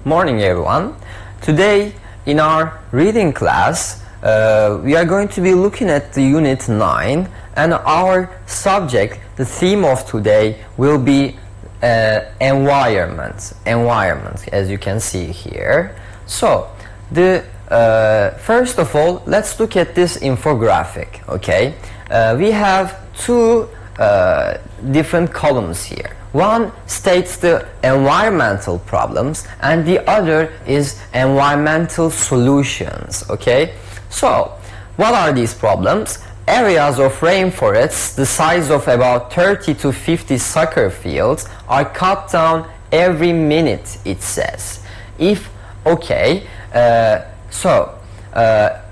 Morning everyone. Today in our reading class we are going to be looking at the unit 9, and our subject, the theme of today, will be environment, as you can see here. So the first of all, let's look at this infographic. Okay, we have two different columns here. One states the environmental problems and the other is environmental solutions. Okay, so what are these problems? Areas of rainforests the size of about 30 to 50 soccer fields are cut down every minute, it says.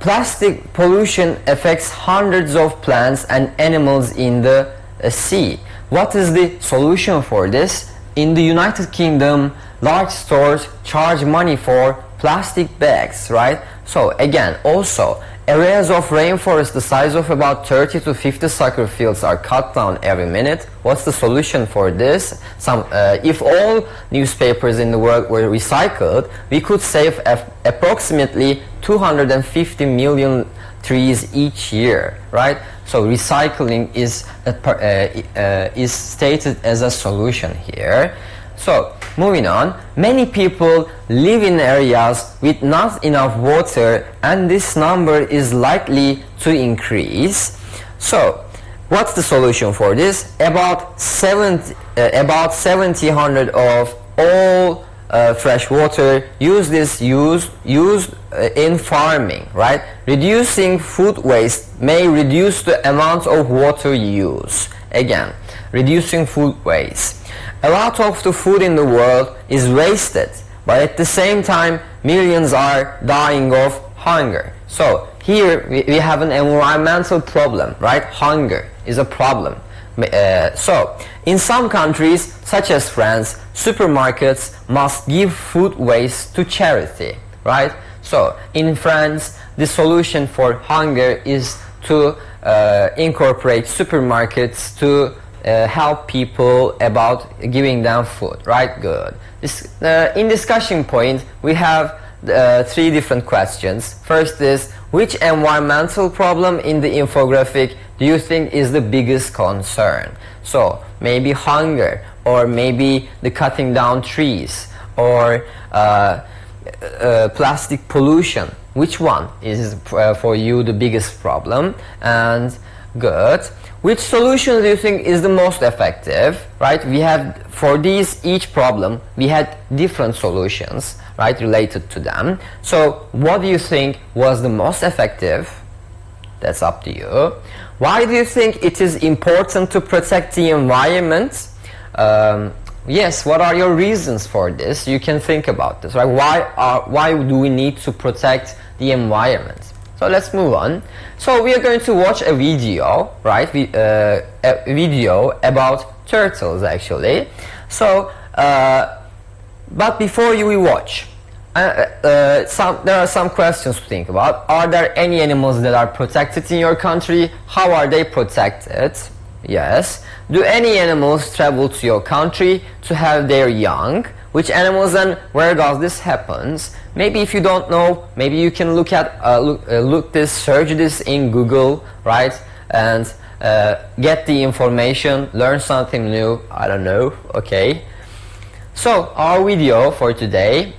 Plastic pollution affects hundreds of plants and animals in the sea. What is the solution for this? In the United Kingdom, large stores charge money for plastic bags, right? So again, also areas of rainforest the size of about 30 to 50 soccer fields are cut down every minute. What's the solution for this? If all newspapers in the world were recycled, we could save approximately 250 million trees each year, right? So recycling is stated as a solution here. So moving on, many people live in areas with not enough water, and this number is likely to increase. So what's the solution for this? About 700 of all fresh water used in farming, right? Reducing food waste may reduce the amount of water use. Again, reducing food waste. A lot of the food in the world is wasted, but at the same time millions are dying of hunger. So here we have an environmental problem, right? Hunger is a problem. So in some countries such as France, supermarkets must give food waste to charity, right? So in France, the solution for hunger is to incorporate supermarkets to help people about giving them food, right? Good. In discussion point, we have three different questions. First is, which environmental problem in the infographic do you think is the biggest concern? So maybe hunger, or maybe the cutting down trees, or plastic pollution. Which one is for you the biggest problem? And good. Which solution do you think is the most effective? Right? We have, for each problem we had different solutions, right, related to them. So what do you think was the most effective? That's up to you. Why do you think it is important to protect the environment? Yes, what are your reasons for this? You can think about this, right? Why do we need to protect the environment? So let's move on. So we are going to watch a video, right? A video about turtles, actually. So, but before we watch, there are some questions to think about. Are there any animals that are protected in your country? How are they protected? Yes. Do any animals travel to your country to have their young? Which animals and where does this happen? Maybe if you don't know, maybe you can search this in Google, right? And get the information, learn something new. I don't know. Okay. So our video for today.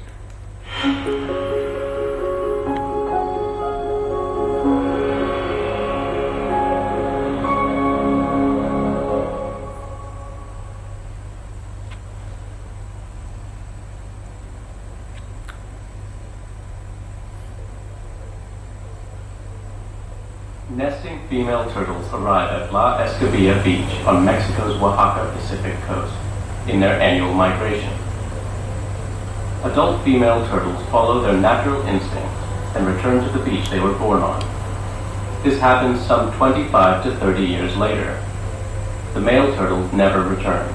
Nesting female turtles arrive at La Escobilla Beach on Mexico's Oaxaca Pacific coast in their annual migration. Adult female turtles follow their natural instincts and return to the beach they were born on. This happens some 25 to 30 years later. The male turtles never return.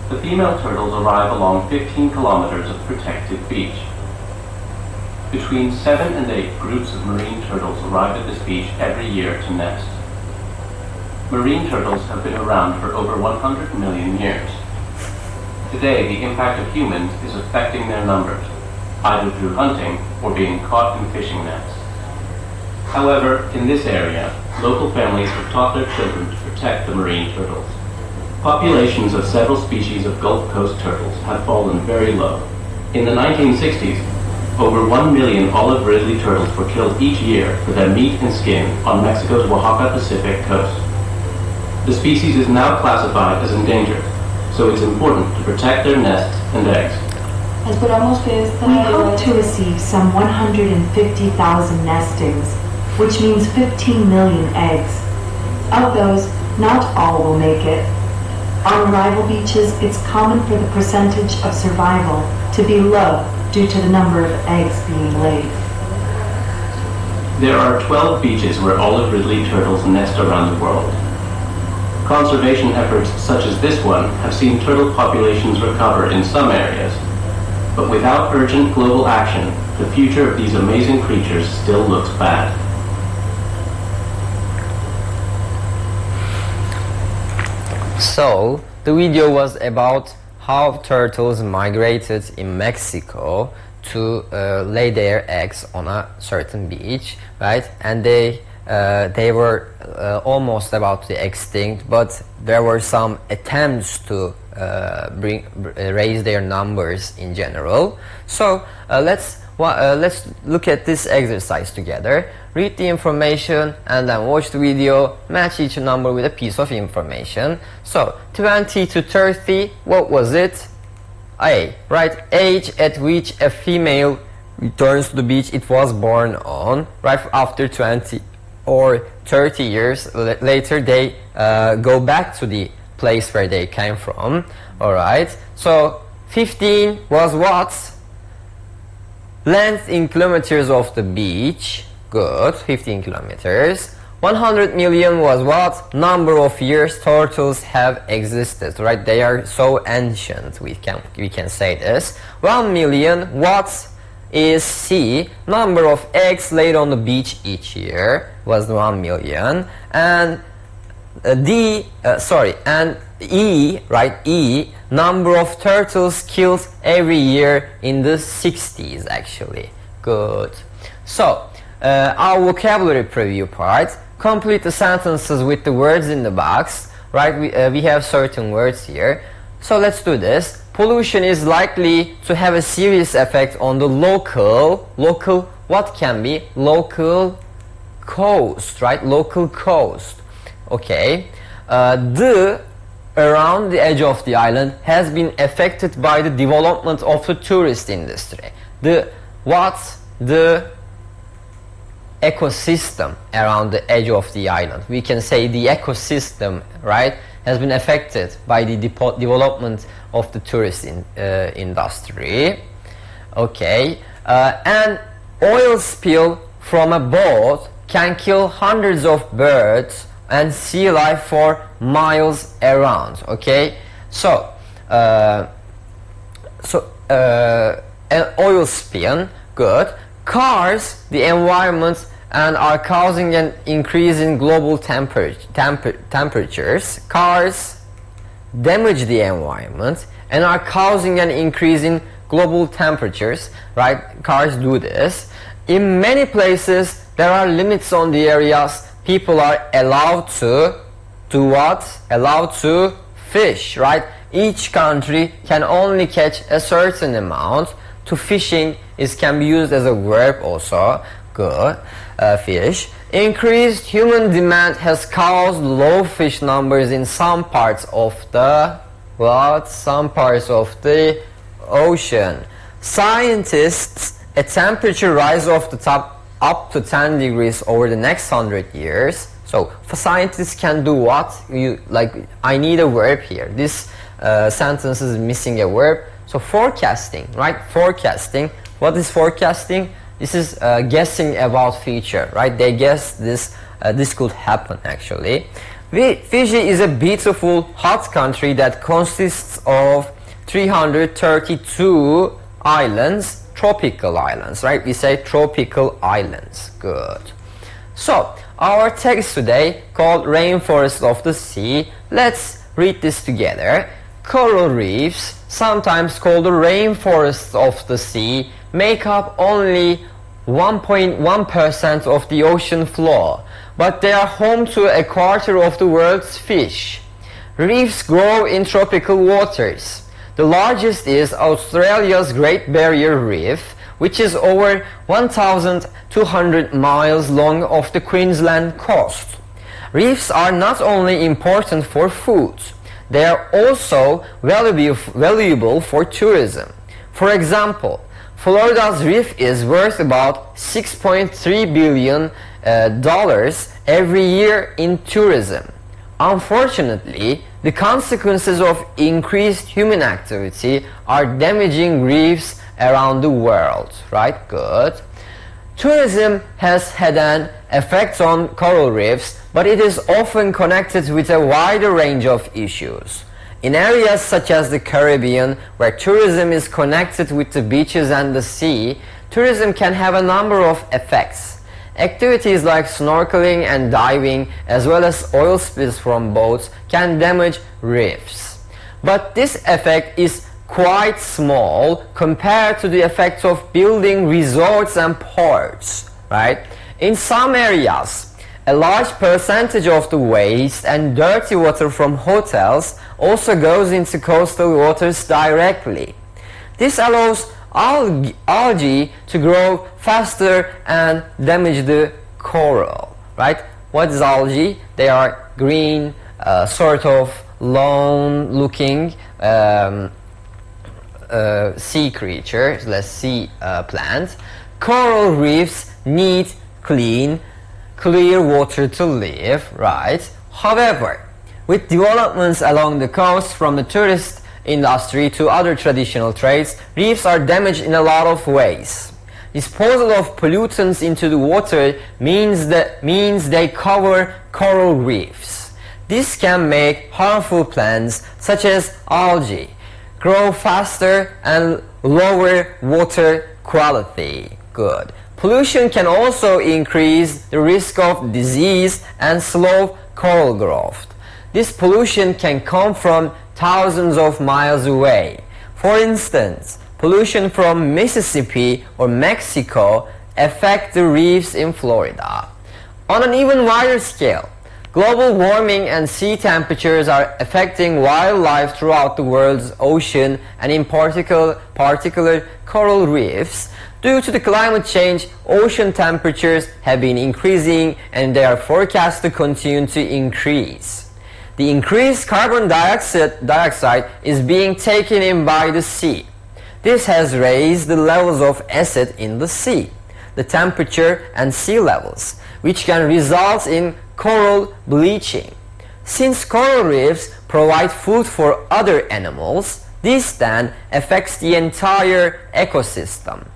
The female turtles arrive along 15 kilometers of protected beach. Between 7 and 8 groups of marine turtles arrive at this beach every year to nest. Marine turtles have been around for over 100 million years. Today, the impact of humans is affecting their numbers, either through hunting or being caught in fishing nets. However, in this area, local families have taught their children to protect the marine turtles. Populations of several species of Gulf Coast turtles have fallen very low. In the 1960s, over 1 million olive ridley turtles were killed each year for their meat and skin on Mexico's Oaxaca Pacific coast. The species is now classified as endangered, so it's important to protect their nests and eggs. We hope to receive some 150,000 nestings, which means 15 million eggs. Of those, not all will make it. On rival beaches, it's common for the percentage of survival to be low due to the number of eggs being laid. There are 12 beaches where olive ridley turtles nest around the world. Conservation efforts such as this one have seen turtle populations recover in some areas, but without urgent global action, the future of these amazing creatures still looks bad. So, the video was about how turtles migrated in Mexico to lay their eggs on a certain beach, right? And they were almost about to extinct, but there were some attempts to raise their numbers in general. So let's look at this exercise together. Read the information and then watch the video, match each number with a piece of information. So 20 to 30, what was it? A, right? Age at which a female returns to the beach it was born on, right? After 20 or 30 years later, they go back to the place where they came from. All right. So 15 was what? Length in kilometers of the beach. Good. 15 kilometers. 100 million was what? Number of years turtles have existed, right? They are so ancient, we can say this. 1 million, what is C? Number of eggs laid on the beach each year was 1 million. And and E, right? E, number of turtles killed every year in the 60s, actually. Good. So, our vocabulary preview part. Complete the sentences with the words in the box, right? We have certain words here. So let's do this. Pollution is likely to have a serious effect on the local, what can be? Local coast, right? Local coast. Okay. The around the edge of the island has been affected by the development of the tourist industry. The ecosystem around the edge of the island. We can say the ecosystem, right, has been affected by the development of the tourist industry. Okay, an oil spill from a boat can kill hundreds of birds and sea life for miles around. Okay, so an oil spill, good. Cars, the environment, and are causing an increase in global temperatures. Cars damage the environment and are causing an increase in global temperatures, right? Cars do this. In many places, there are limits on the areas people are allowed to do what? Allowed to fish, right? Each country can only catch a certain amount. To fishing can be used as a verb also. Good. Fish. Increased human demand has caused low fish numbers in some parts of the Some parts of the ocean. Scientists, a temperature rise of the top up to 10 degrees over the next 100 years. So scientists can do what? I need a verb here. This sentence is missing a verb. So forecasting, right? Forecasting. What is forecasting? This is guessing about future, right? They guess this could happen actually. Fiji is a beautiful hot country that consists of 332 islands, tropical islands, right? We say tropical islands. Good. So our text today called Rainforest of the Sea. Let's read this together. Coral reefs, sometimes called the rainforests of the sea, make up only 1.1% of the ocean floor, but they are home to a quarter of the world's fish. Reefs grow in tropical waters. The largest is Australia's Great Barrier Reef, which is over 1,200 miles long off the Queensland coast. Reefs are not only important for food, they are also valuable for tourism. For example, Florida's reef is worth about $6.3 billion every year in tourism. Unfortunately, the consequences of increased human activity are damaging reefs around the world, right? Good. Tourism has had an effect on coral reefs, but it is often connected with a wider range of issues. In areas such as the Caribbean, where tourism is connected with the beaches and the sea, tourism can have a number of effects. Activities like snorkeling and diving, as well as oil spills from boats, can damage reefs. But this effect is quite small compared to the effects of building resorts and ports, right? In some areas, a large percentage of the waste and dirty water from hotels also goes into coastal waters directly. This allows algae to grow faster and damage the coral, right? What is algae? They are green, sort of lone-looking sea creatures, sea plants. Coral reefs need clear water to live, right? However, with developments along the coast from the tourist industry to other traditional trades, reefs are damaged in a lot of ways. Disposal of pollutants into the water means they cover coral reefs. This can make harmful plants such as algae grow faster and lower water quality. Good. Pollution can also increase the risk of disease and slow coral growth. This pollution can come from thousands of miles away. For instance, pollution from Mississippi or Mexico affect the reefs in Florida. On an even wider scale, global warming and sea temperatures are affecting wildlife throughout the world's ocean and in particular coral reefs. Due to the climate change, ocean temperatures have been increasing and they are forecast to continue to increase. The increased carbon dioxide is being taken in by the sea. This has raised the levels of acid in the sea, the temperature and sea levels, which can result in coral bleaching. Since coral reefs provide food for other animals, this then affects the entire ecosystem.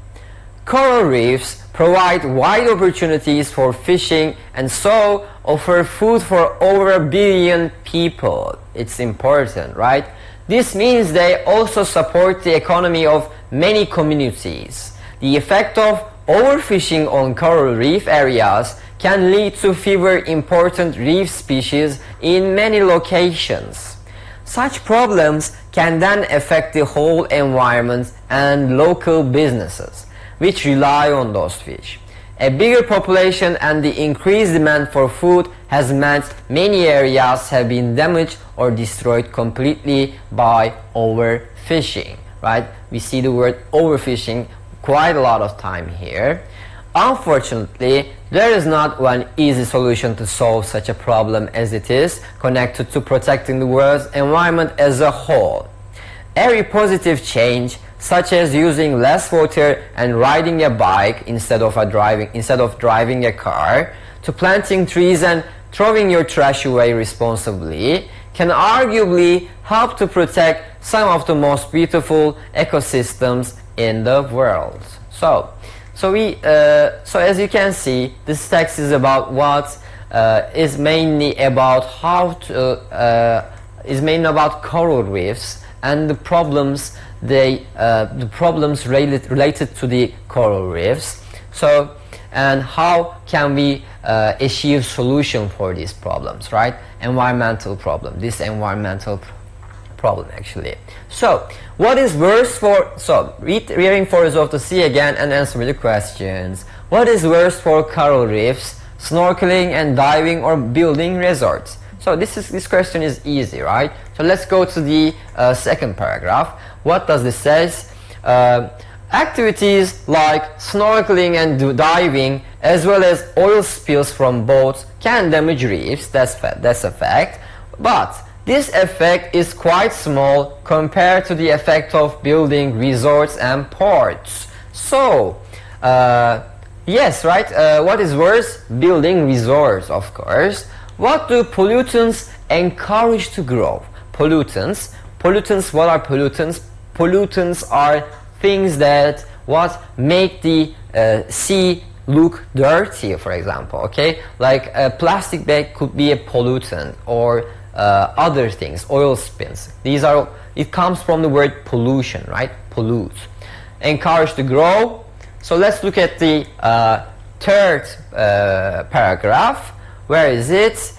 Coral reefs provide wide opportunities for fishing and so offer food for over 1 billion people. It's important, right? This means they also support the economy of many communities. The effect of overfishing on coral reef areas can lead to fewer important reef species in many locations. Such problems can then affect the whole environment and local businesses, which rely on those fish. A bigger population and the increased demand for food has meant many areas have been damaged or destroyed completely by overfishing, right? We see the word overfishing quite a lot of time here. Unfortunately, there is not one easy solution to solve such a problem as it is connected to protecting the world's environment as a whole. Every positive change, such as using less water and riding a bike instead of driving a car, to planting trees and throwing your trash away responsibly, can arguably help to protect some of the most beautiful ecosystems in the world. So as you can see, this text is about is mainly about coral reefs and the problems related to the coral reefs. So, and how can we achieve solution for these problems, right? Environmental problem. This environmental problem actually. So what is worse for, so read Rainforests of the Sea again and answer the questions. What is worse for coral reefs, snorkeling and diving or building resorts? So this question is easy, right? So let's go to the second paragraph. What does this say? Activities like snorkeling and diving as well as oil spills from boats can damage reefs, that's a fact, but this effect is quite small compared to the effect of building resorts and ports. So yes, right, what is worse? Building resorts, of course. What do pollutants encourage to grow? Pollutants, what are pollutants? Pollutants are things that what make the sea look dirty, for example, okay? Like a plastic bag could be a pollutant, or other things, oil spills. These are, it comes from the word pollution, right? Pollute. Encourage to grow. So let's look at the third paragraph. Where is it?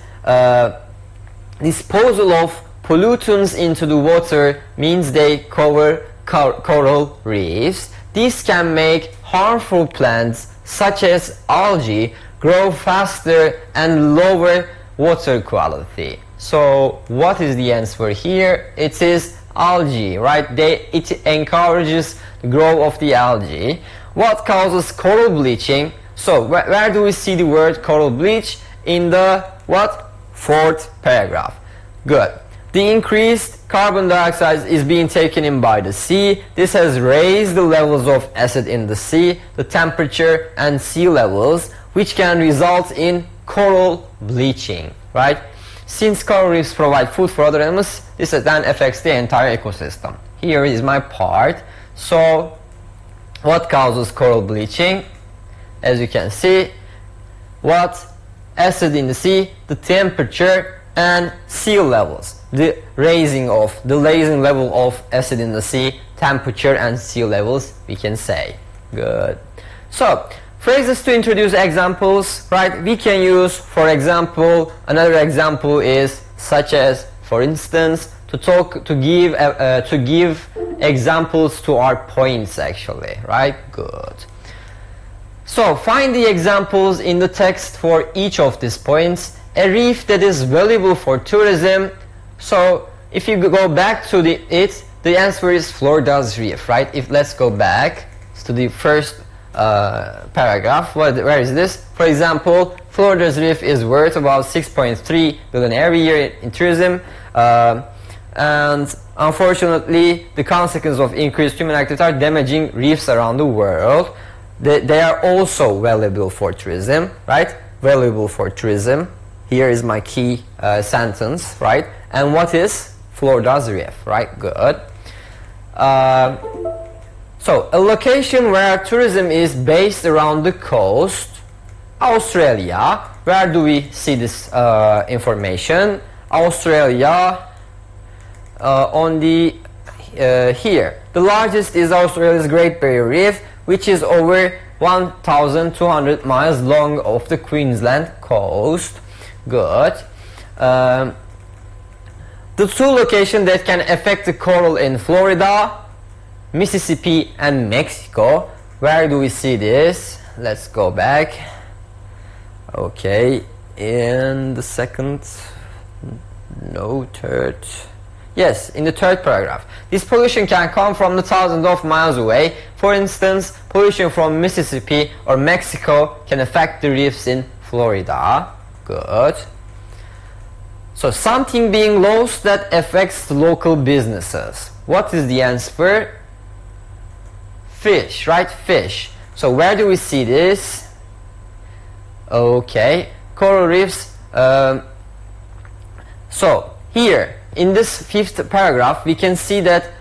Disposal of pollutants into the water means they cover coral reefs. This can make harmful plants such as algae grow faster and lower water quality. So what is the answer here? It is algae, right? It encourages the growth of the algae. What causes coral bleaching? So where do we see the word coral bleach? In the what? Fourth paragraph. Good. The increased carbon dioxide is being taken in by the sea. This has raised the levels of acid in the sea, the temperature and sea levels, which can result in coral bleaching, right? Since coral reefs provide food for other animals, this then affects the entire ecosystem. Here is my part. So what causes coral bleaching? As you can see, what? Acid in the sea, the temperature and sea levels. The raising level of acid in the sea, temperature and sea levels, we can say. Good. So phrases to introduce examples, right? We can use, for example, another example is such as, for instance, to give examples to our points actually, right? Good. So find the examples in the text for each of these points. A reef that is valuable for tourism. So if you go back to the answer is Florida's reef, right? Let's go back to the first paragraph. Where is this? For example, Florida's reef is worth about 6.3 billion every year in tourism, and unfortunately the consequences of increased human activity are damaging reefs around the world. They are also valuable for tourism, right? Valuable for tourism. Here is my key sentence, right? And what is Florida's reef, right? Good. So a location where tourism is based around the coast. Australia. Where do we see this information? Australia on the here. The largest is Australia's Great Barrier Reef, which is over 1,200 miles long off the Queensland coast. Good. The two locations that can affect the coral in Florida, Mississippi and Mexico. Where do we see this? Let's go back. Okay, in the second, no, third. Yes, in the third paragraph. This pollution can come from the thousands of miles away. For instance, pollution from Mississippi or Mexico can affect the reefs in Florida. Good. So something being lost that affects local businesses. What is the answer? Fish, right? Fish. So where do we see this? Okay, coral reefs. So here in this fifth paragraph we can see that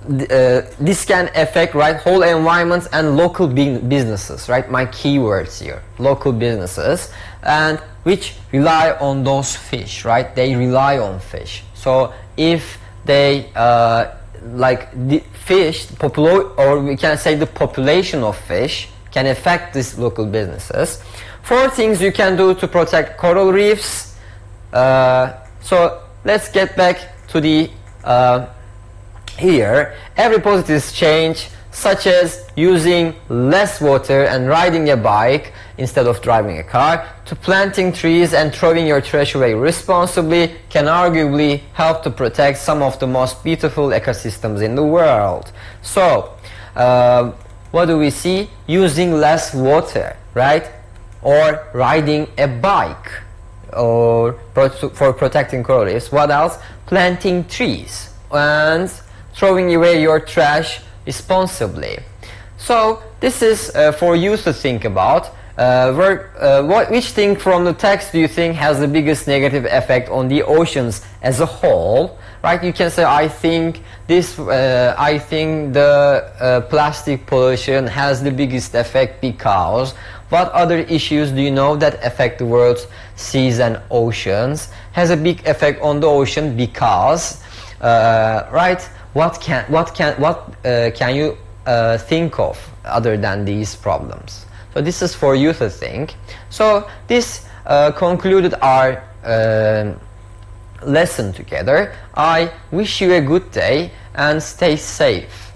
this can affect, right, whole environments and local businesses, right? My keywords here, local businesses, and which rely on those fish, right? They rely on fish. So if they like the fish or we can say the population of fish can affect these local businesses. 4 things you can do to protect coral reefs. So let's get back to the here, every positive change, such as using less water and riding a bike instead of driving a car, to planting trees and throwing your trash away responsibly, can arguably help to protect some of the most beautiful ecosystems in the world. So, what do we see? Using less water, right? Or riding a bike, or for protecting coral reefs. What else? Planting trees and throwing away your trash responsibly. So this is for you to think about. Which thing from the text do you think has the biggest negative effect on the oceans as a whole? Right? You can say, I think this. I think the plastic pollution has the biggest effect because. What other issues do you know that affect the world's seas and oceans? Has a big effect on the ocean because, right? What can you think of other than these problems? So this is for you to think. So this concluded our lesson together. I wish you a good day and stay safe.